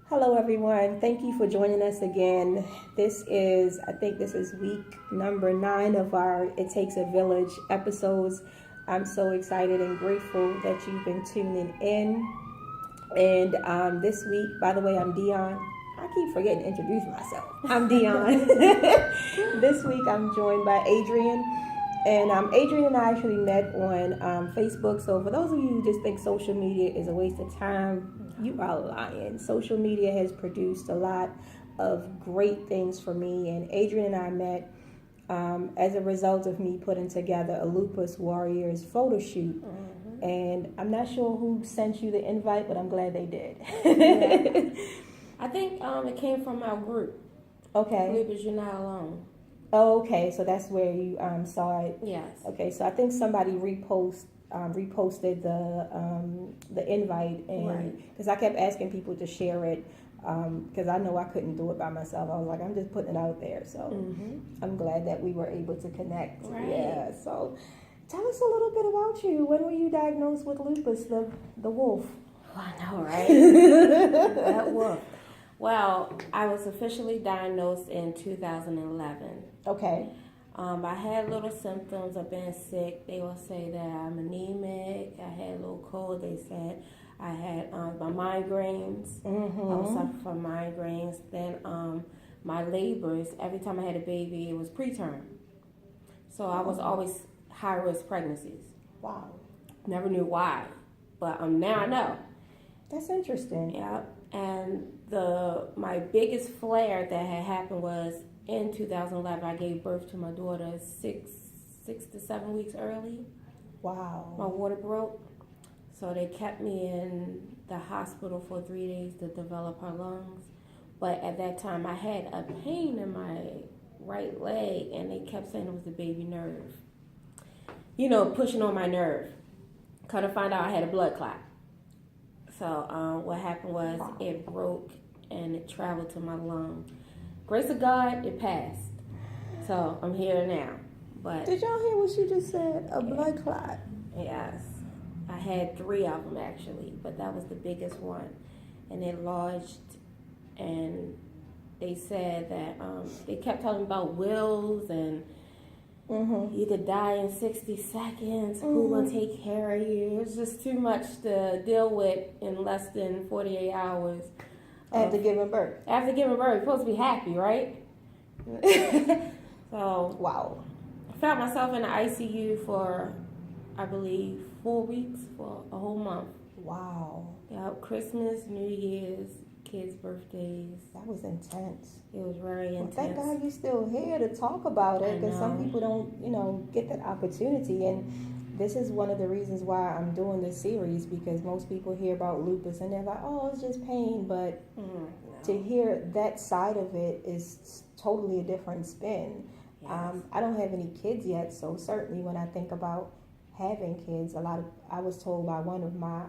Hello, everyone. Thank you for joining us again. I think this is week number 9 of our It Takes a Village episodes. I'm so excited and grateful that you've been tuning in. And this week, by the way, I'm Dyon. I keep forgetting to introduce myself. I'm Dyon. This week, I'm joined by Adrienne. And Adrienne and I actually met on Facebook. So for those of you who just think social media is a waste of time, you are lying. Social media has produced a lot of great things for me. And Adrienne and I met as a result of me putting together a Lupus Warriors photo shoot. Mm-hmm. And I'm not sure who sent you the invite, but I'm glad they did. Yeah. I think it came from our group. Okay. Lupus, You're Not Alone. Oh, okay. So that's where you saw it. Yes. Okay. So I think somebody reposted the invite, and because I kept asking people to share it, because I know I couldn't do it by myself. I was like, I'm just putting it out there. So I'm glad that we were able to connect. Right. Yeah. So tell us a little bit about you. When were you diagnosed with lupus, the wolf? I know, right? That wolf. Well, I was officially diagnosed in 2011. Okay. I had little symptoms of being sick. They will say that I'm anemic. I had a little cold. They said I had my migraines. Mm-hmm. I was suffering from migraines. Then my labors, every time I had a baby, it was preterm. So I was always high-risk pregnancies. Wow. Never knew why, but now I know. That's interesting. Yeah. And my biggest flare that had happened was in 2011. I gave birth to my daughter 6 to 7 weeks early. Wow. My water broke, so they kept me in the hospital for 3 days to develop her lungs. But at that time, I had a pain in my right leg, and they kept saying it was the baby nerve. Pushing on my nerve. Come to find out I had a blood clot. So what happened was it broke and it traveled to my lung. Grace of God, it passed. So I'm here now. But did y'all hear what she just said? A blood clot. Yes. I had 3 of them actually, but that was the biggest one. And it lodged, and they said that they kept talking about wills and you could die in 60 seconds. Who will take care of you? It's just too much to deal with in less than 48 hours. After giving birth. After giving birth, you're supposed to be happy, right? So, wow. I found myself in the ICU for, I believe, 4 weeks, for a whole month. Wow. Yep, Christmas, New Year's, kids' birthdays. That was intense. It was very intense. Thank God you're still here to talk about it, because some people don't, get that opportunity. And this is one of the reasons why I'm doing this series, because most people hear about lupus and they're like, oh, it's just pain. But to hear that side of it is totally a different spin. Yes. I don't have any kids yet, so certainly when I think about having kids, I was told by one of my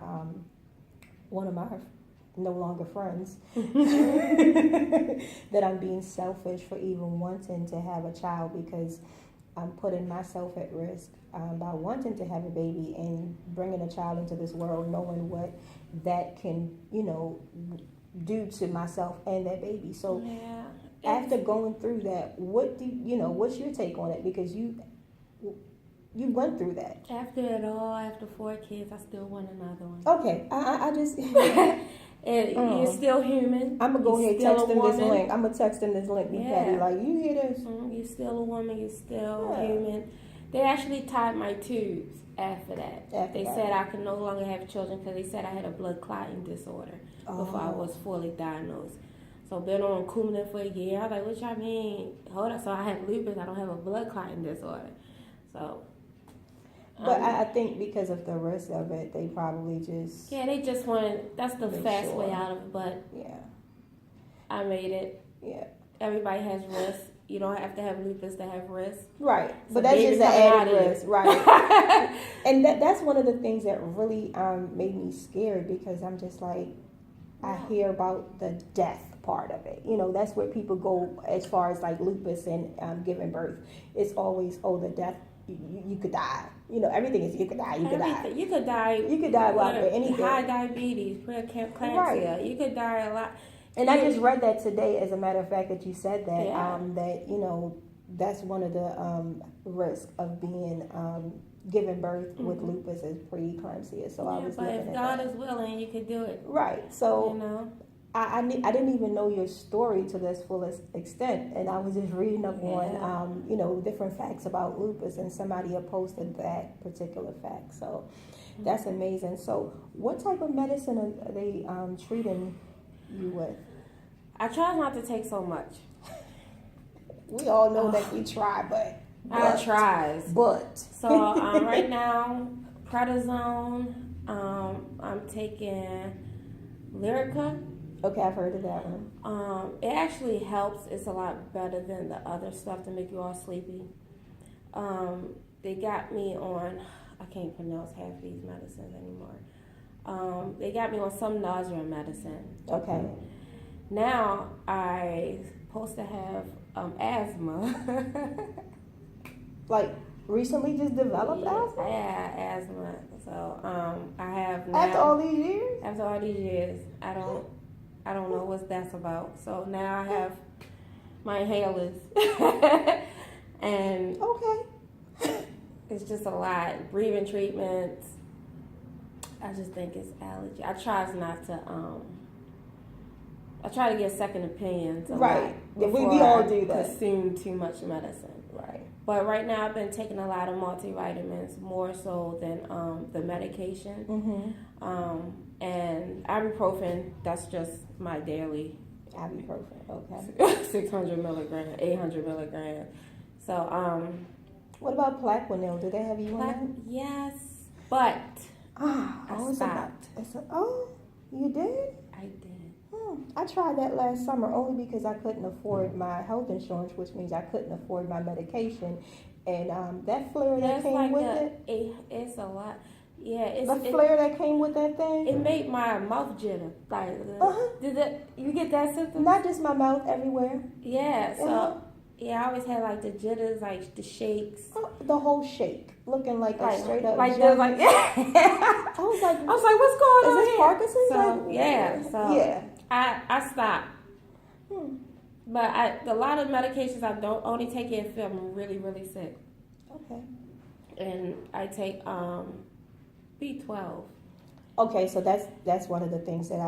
no longer friends that I'm being selfish for even wanting to have a child, because I'm putting myself at risk by wanting to have a baby and bringing a child into this world, knowing what that can, do to myself and that baby. So after going through that, what's your take on it? Because you went through that. After it all, after 4 kids, I still want another one. Okay, I just... You're still human. I'm going to go ahead and text them this link. I'm going to text them this link. Patty, like, you hear this? You're still a woman. You're still human. They actually tied my tubes after that. They said I could no longer have children because they said I had a blood clotting disorder before I was fully diagnosed. So been on Coumadin for a year. I was like, what y'all mean? Hold on. So I have lupus. I don't have a blood clotting disorder. So... But I think because of the risk of it, they probably just... Yeah, they just wanted... That's the fast way out of it, but... Yeah. I made it. Yeah. Everybody has risk. You don't have to have lupus to have risk. Right. So but that's just an added risk. Right. And that's one of the things that really made me scared, because I'm just like... I hear about the death part of it. That's where people go as far as like lupus and giving birth. It's always, the death... You could die. Everything is you could die. You could die. You could die. You could die with anything. High diabetes, preeclampsia. Right. You could die a lot. And I just read that today, as a matter of fact, that you said that, Yeah. that, that's one of the risks of being giving birth with lupus is preeclampsia. So I was but looking if at God that. is willing, you could do it. Right. So You know. I didn't even know your story to this fullest extent, and I was just reading up on different facts about lupus, and somebody had posted that particular fact. So that's amazing. So what type of medicine are they treating you with? I try not to take so much. We all know that we try, but I tries. But So right now, prednisone. I'm taking Lyrica. okay, I've heard of that one. It actually helps. It's a lot better than the other stuff to make you all sleepy. They got me on. I can't pronounce half these medicines anymore. They got me on some nausea medicine. Okay. Now I supposed to have asthma. Like recently just developed asthma? Yeah, asthma. So I have now. After all these years? After all these years, I don't know what that's about. So now I have my inhalers, and okay, it's just a lot. Breathing treatments. I just think it's allergy. I try not to. I try to get second opinions. Right. We before all I do that. Consume too much medicine. Right. But right now I've been taking a lot of multivitamins, more so than the medication. Mm-hmm. And ibuprofen, that's just my daily. Ibuprofen, okay. 600 milligrams, 800 milligrams. So, what about Plaquenil? Do they have you on that? Yes, but I stopped. You did? I did. I tried that last summer only because I couldn't afford my health insurance, which means I couldn't afford my medication. And that flare that came with it. It's a lot. Yeah, the flare that came with that thing. It made my mouth jitter. Like, you get that symptom? Not just my mouth, everywhere. Yeah. So yeah, I always had like the jitters, like the shakes. The whole shake, looking like a straight up. Like this, like I was like, what's going on? Is this Parkinson's? So yeah. I stopped. But a lot of medications I don't only take it if I'm really, really sick. Okay. And I take B12. Okay, so that's one of the things that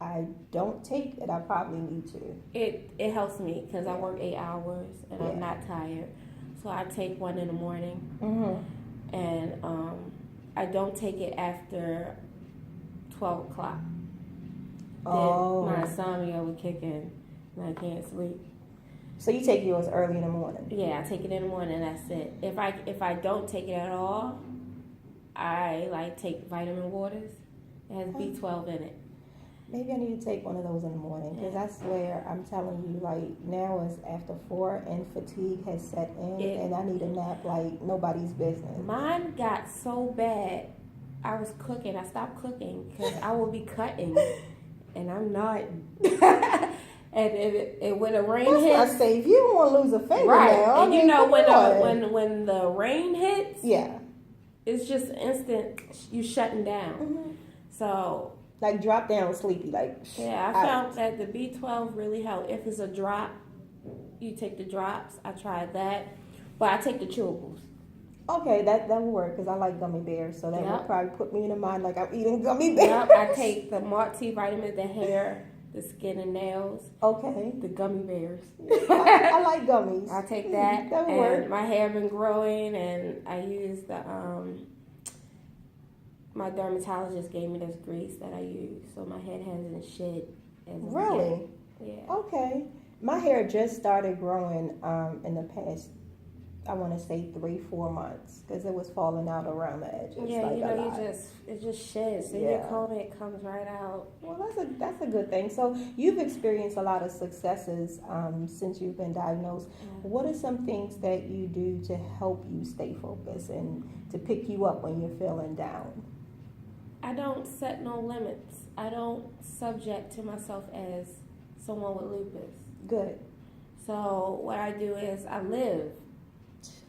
I don't take that I probably need to. It helps me because I work 8 hours and I'm not tired, so I take one in the morning. Mm-hmm. And I don't take it after 12 o'clock. Oh. Then my insomnia will kick in and I can't sleep. So you take yours early in the morning? Yeah, I take it in the morning. That's it. If I don't take it at all, I take vitamin waters. It has B12 in it. Maybe I need to take one of those in the morning because I swear I'm telling you, like now it's after 4 and fatigue has set in, and I need a nap like nobody's business. Mine got so bad. I was cooking. I stopped cooking because I will be cutting, and I'm not. And it when the rain hits, I say if you don't want to lose a finger, right? now, And when the rain hits, it's just instant. You shutting down. Mm-hmm. So like drop down sleepy, like I found that the B12 really helped. If it's a drop, you take the drops. I tried that, but I take the chewables. Okay, that will work because I like gummy bears, so that will probably put me in the mind like I'm eating gummy bears. Yep, I take the multivitamin, the hair, the skin and nails. Okay. The gummy bears. I like gummies. I take that. That will and work. My hair been growing, and I use the my dermatologist gave me this grease that I use, so my head hasn't shed as of Really? yet. Yeah. Okay. My hair just started growing in the past, I want to say 3-4 months, because it was falling out around the edges. Yeah, like it just sheds. So you comb it comes right out. Well, that's a good thing. So you've experienced a lot of successes since you've been diagnosed. Yeah. What are some things that you do to help you stay focused and to pick you up when you're feeling down? I don't set no limits. I don't subject to myself as someone with lupus. Good. So what I do is I live.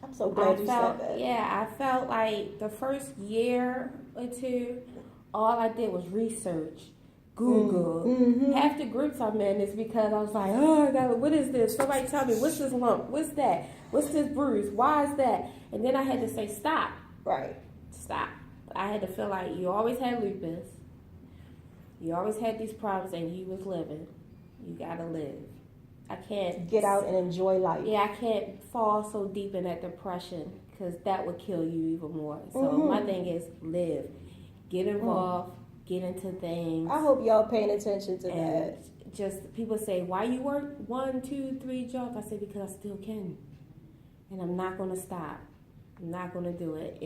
I'm so glad you said that. Yeah, I felt like the first year or two, all I did was research Google. Mm-hmm. Half the groups I'm in is because I was like, oh, God, what is this? Somebody tell me, what's this lump? What's that? What's this bruise? Why is that? And then I had to say, stop. Right. Stop. I had to feel like you always had lupus. You always had these problems and you was living. You got to live. I can't. Get out and enjoy life. Yeah, I can't fall so deep in that depression because that would kill you even more. So my thing is live. Get involved. Get into things. I hope y'all paying attention to that. Just people say, why you work 1, 2, 3 jobs? I say because I still can, and I'm not gonna stop. I'm not gonna do it.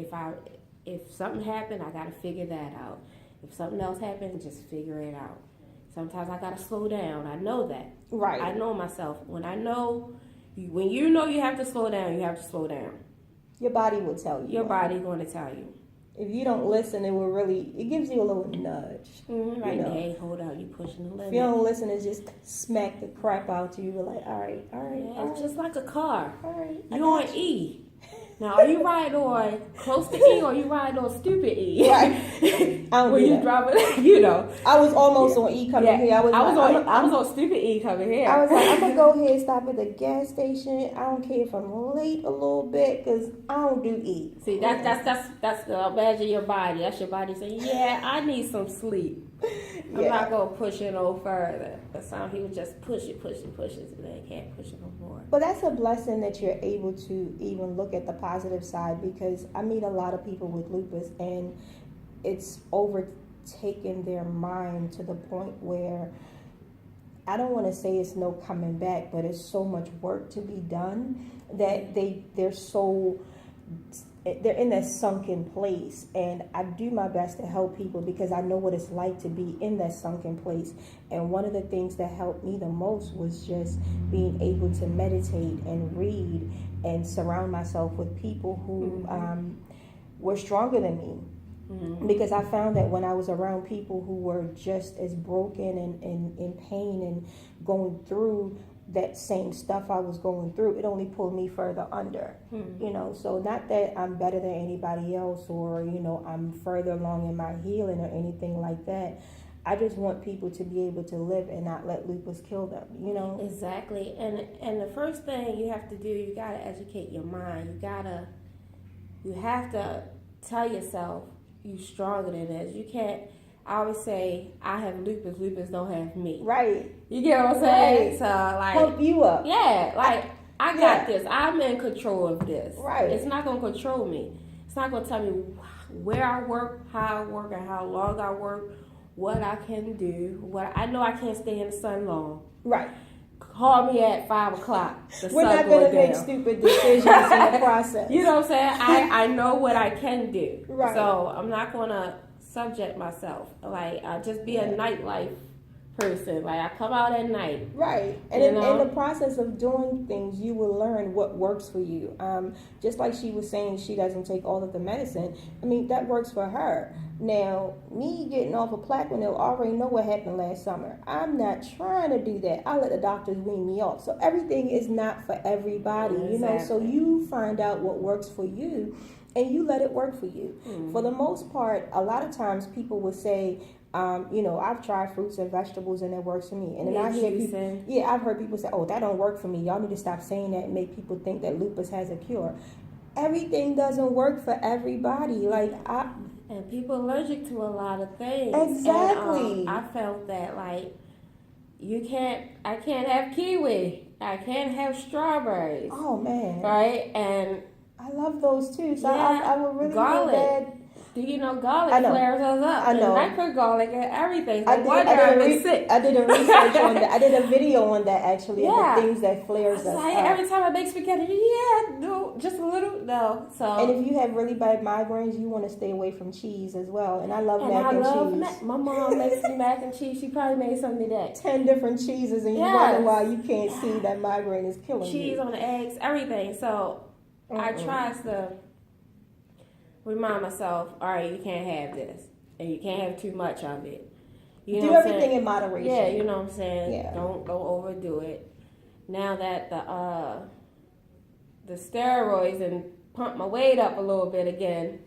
If something happened, I gotta figure that out. If something else happened, just figure it out. Sometimes I gotta slow down. I know that. Right. I know myself. When you know you have to slow down, you have to slow down. Your body will tell you. Your body going to tell you. If you don't listen, it gives you a little nudge. Mm-hmm. Right, hey, hold out, you pushing the limit. If you don't listen, it just smack the crap out you. You're like, all right. Yeah, it's just like a car. All right. You on E. Now, are you riding on close to E or are you riding on stupid E? Right. When you driving, you know. I was almost on E coming here. I was on stupid E coming here. I was like, I'm going to go ahead and stop at the gas station. I don't care if I'm late a little bit because I don't do E. See, that's imagine your body. That's your body saying, yeah, I need some sleep. I'm not going to push it no further. But some people just push it, and they can't push it no more. But that's a blessing that you're able to even look at the positive side, because I meet a lot of people with lupus and it's overtaken their mind to the point where I don't want to say it's no coming back, but it's so much work to be done that they're in that sunken place. And I do my best to help people because I know what it's like to be in that sunken place. And one of the things that helped me the most was just being able to meditate and read and surround myself with people who were stronger than me. Mm-hmm. Because I found that when I was around people who were just as broken and in pain and going through that same stuff I was going through, it only pulled me further under. So not that I'm better than anybody else or, I'm further along in my healing or anything like that. I just want people to be able to live and not let lupus kill them, Exactly. And the first thing you have to do, you got to educate your mind. You have to tell yourself you're stronger than this. You can't. I always say, I have lupus don't have me. Right. You get what I'm saying? Right. So, like... Pump you up. Yeah, I got this. I'm in control of this. Right. It's not going to control me. It's not going to tell me where I work, how I work, and how long I work, what I can do. I know I can't stay in the sun long. Right. Call me at 5 o'clock. We're not going to make stupid decisions in the process. You know what I'm saying? I know what I can do. Right. So, I'm not going to subject myself. I just be a nightlife person. I come out at night. Right. And in the process of doing things, you will learn what works for you. Just like she was saying, she doesn't take all of the medicine. I mean, that works for her. Now, me getting off of Plaquenil, already know what happened last summer. I'm not trying to do that. I let the doctors wean me off. So everything is not for everybody, exactly. So you find out what works for you and you let it work for you. Mm-hmm. For the most part, a lot of times people will say, I've tried fruits and vegetables and it works for me. And then I hear people, I've heard people say, oh, that don't work for me. Y'all need to stop saying that and make people think that lupus has a cure. Everything doesn't work for everybody. And people are allergic to a lot of things. Exactly. And, I felt that I can't have kiwi. I can't have strawberries. Oh man. Right? And I love those too. So I would really garlic. feel bad. Do you know garlic flares us up? I know. And I put garlic and everything. So I did a research on that. I did a video on that actually. Yeah. Of the things that flares us up. Every time I make spaghetti, just a little. No. So. And if you have really bad migraines, you want to stay away from cheese as well. And I love mac and cheese. My mom makes me mac and cheese. She probably made some today. 10 different cheeses, and you wonder why you can't see that migraine is killing you. Cheese on the eggs, everything. So I try to remind myself, all right, you can't have this, and you can't have too much of it. You know do everything in moderation. Yeah, you know what I'm saying. Yeah. Don't overdo it. Now that the steroids and pump my weight up a little bit again,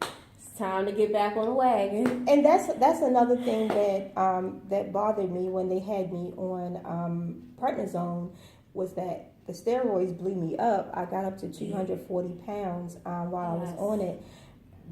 It's time to get back on the wagon. And that's another thing that that bothered me when they had me on prednisone, was that the steroids blew me up. I got up to 240 pounds while I was on it.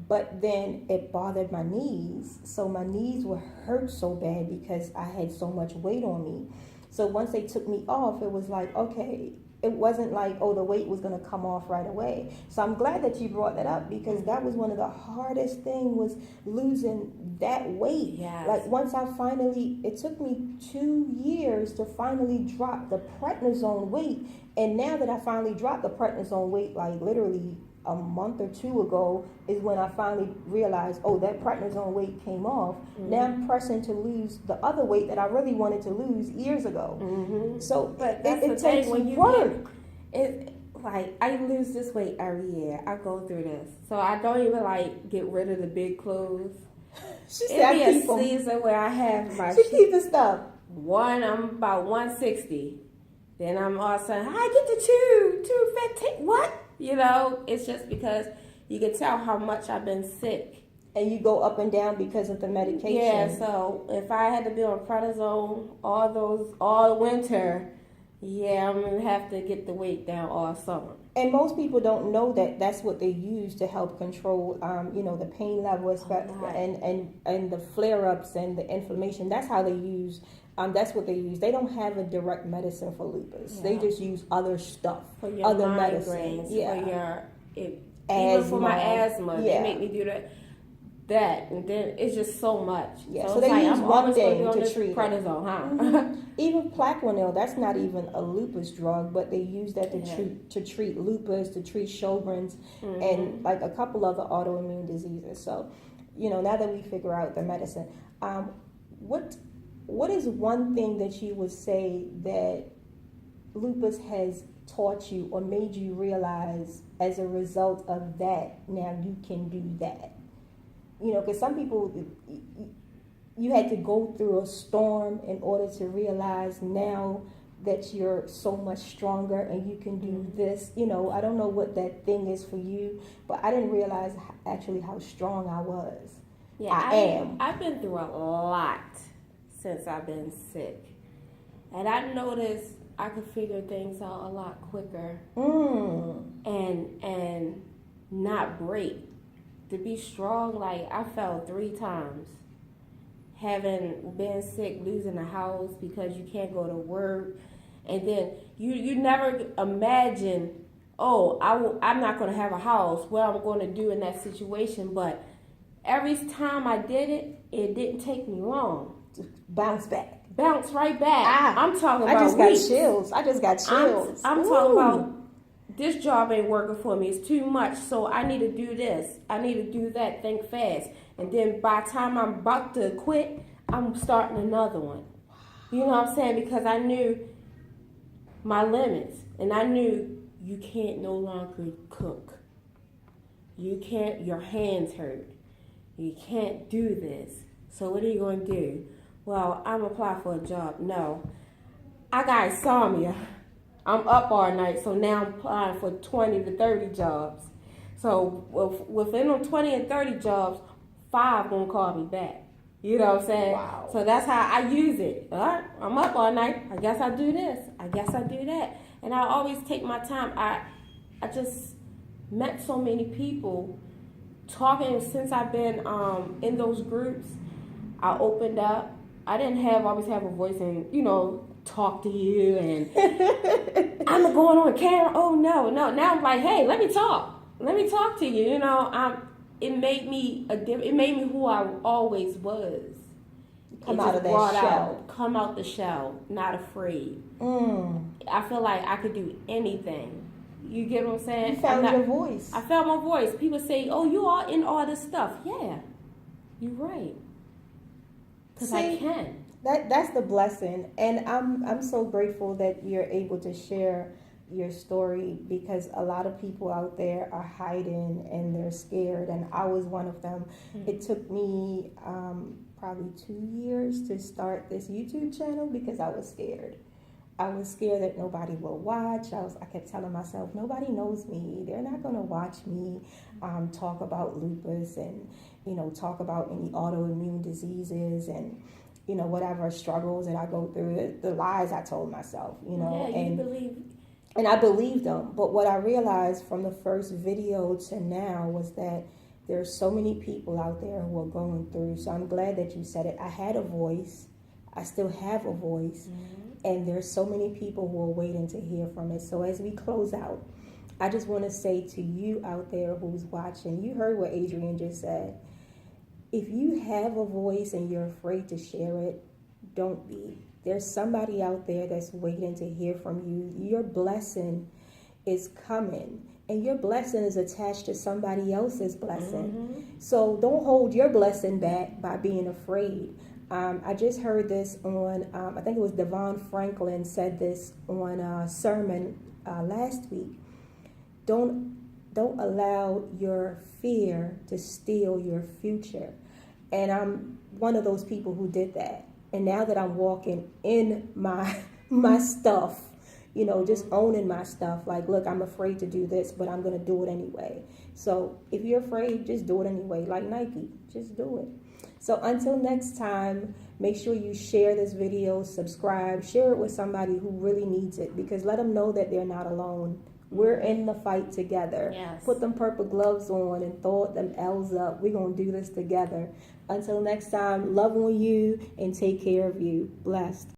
But then it bothered my knees. So my knees would hurt so bad because I had so much weight on me. So once they took me off, it was like, okay, it wasn't like, oh, the weight was going to come off right away. So I'm glad that you brought that up, because that was one of the hardest things, was losing that weight. Yes. Like once I finally, it took me 2 years to finally drop the prednisone weight. And now that I finally dropped the prednisone weight, like literally a month or two ago, is when I finally realized, oh, that prednisone weight came off. Now I'm pressing to lose the other weight that I really wanted to lose years ago. So But that's it the thing, takes when you work. it like I lose this weight every year. I go through this, so I don't even like get rid of the big clothes. She It'd said, be I a keep them. season where I have my She keep the stuff. I'm about 160. Then I'm all of a sudden, I get the two fat. What? You know, it's just because you can tell how much I've been sick. And you go up and down because of the medication. Yeah, so if I had to be on prednisone all winter, yeah, I'm gonna have to get the weight down all summer. And most people don't know that that's what they use to help control, the pain level, and the flare-ups and the inflammation. That's how they use. That's what they use. They don't have a direct medicine for lupus. Yeah. They just use other stuff, For your other migraines, medicines. even for my asthma, they make me do that, and then it's just so much. Yeah, so so they use I'm one always gonna thing be on to this treat it. prednisone, huh? Even Plaquenil, that's not even a lupus drug, but they use that to treat lupus, to treat Sjogren's, and like a couple other autoimmune diseases. So, now that we figure out the medicine, what is one thing that you would say that lupus has taught you or made you realize as a result of that, now you can do that? Because some people, you had to go through a storm in order to realize now that you're so much stronger and you can do this. I don't know what that thing is for you, but I didn't realize actually how strong I was. Yeah, I am. I've been through a lot since I've been sick. And I noticed I could figure things out a lot quicker and not break. To be strong, like I fell 3 times. Having been sick, losing a house because you can't go to work. And then you never imagine, I'm not going to have a house, what I'm going to do in that situation. But every time I did it, it didn't take me long. Bounce back. Bounce right back. I'm talking about I just weeks. got chills. I'm talking about, this job ain't working for me. It's too much, so I need to do this. I need to do that. Think fast. And then by the time I'm about to quit, I'm starting another one. You know what I'm saying? Because I knew my limits. And I knew you can't no longer cook. You can't, your hands hurt. You can't do this. So what are you going to do? Well, I'm applying for a job. No. I got insomnia. I'm up all night, so now I'm applying for 20 to 30 jobs. So within them 20 and 30 jobs, 5 gonna call me back. You know what I'm saying? Wow. So that's how I use it. All right, I'm up all night. I guess I do this. I guess I do that. And I always take my time. I just met so many people talking since I've been in those groups. I opened up. I didn't always have a voice and, talk to you and I'm going on camera. Oh no. Now I'm like, hey, let me talk to you. It made me who I always was. Come out of that shell. Come out the shell, not afraid. I feel like I could do anything. You get what I'm saying? You found your voice. I found my voice. People say, oh, you are in all this stuff. Yeah, you're right. Because I can. That's the blessing, and I'm so grateful that you're able to share your story, because a lot of people out there are hiding and they're scared, and I was one of them. It took me probably 2 years to start this YouTube channel because I was scared. I was scared that nobody will watch. I kept telling myself, nobody knows me. They're not going to watch me talk about lupus and, talk about any autoimmune diseases and, whatever struggles that I go through, the lies I told myself, and I believed them. But what I realized from the first video to now was that there's so many people out there who are going through. So I'm glad that you said it. I had a voice. I still have a voice. And there's so many people who are waiting to hear from it. So as we close out, I just want to say to you out there who's watching, you heard what Adrienne just said. If you have a voice and you're afraid to share it, don't be. There's somebody out there that's waiting to hear from you. Your blessing is coming. And your blessing is attached to somebody else's blessing. So don't hold your blessing back by being afraid. I just heard this on, I think it was Devon Franklin said this on a sermon last week. Don't allow your fear to steal your future. And I'm one of those people who did that. And now that I'm walking in my stuff, just owning my stuff, like, look, I'm afraid to do this, but I'm going to do it anyway. So if you're afraid, just do it anyway. Like Nike, just do it. So until next time, make sure you share this video, subscribe, share it with somebody who really needs it, because let them know that they're not alone. We're in the fight together. Yes. Put them purple gloves on and throw them L's up. We're going to do this together. Until next time, love on you and take care of you. Blessed.